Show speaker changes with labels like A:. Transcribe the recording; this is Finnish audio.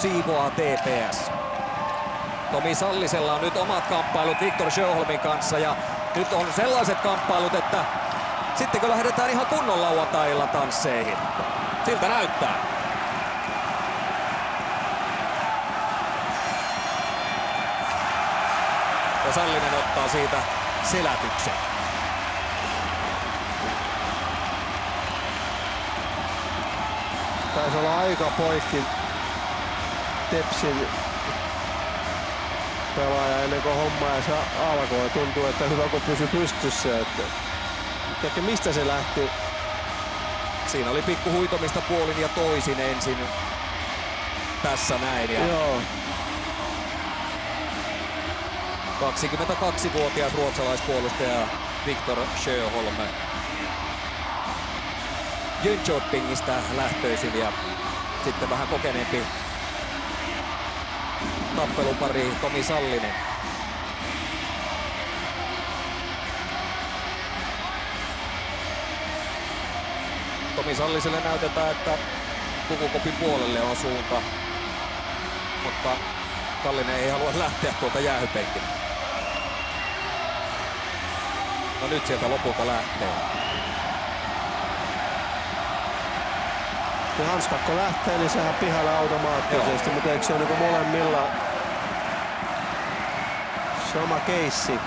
A: siivoaa TPS. Tomi Sallisella on nyt omat kamppailut Viktor Sjöholmin kanssa ja nyt on sellaiset kamppailut, että sittenkö lähdetään ihan kunnon lauantai-illan tansseihin. Siltä näyttää. Ja Sallinen ottaa siitä selätyksen.
B: Taisi olla aika poikki Tepsin pelaaja ennen kuin homma alkoi. Tuntuu, että hyvä kun pysyi pystyssä. Että mistä se lähti?
A: Siinä oli pikku huitomista puolin ja toisin ensin tässä näin. Ja
B: joo.
A: 22-vuotias ruotsalaispuolustaja Viktor Sjöholm. Jönköpingistä lähtöisin ja sitten vähän kokeneempi tappelupari Tomi Sallinen. Tomi Salliselle näytetään, että pukukopin puolelle on suunta, mutta Sallinen ei halua lähteä tuolta jäähypenkille. No nyt sieltä lopulta lähtee.
B: Kun hanskakko lähtee, niin sehän pihalle automaattisesti, mutta eikö se ole niin molemmilla sama keissi?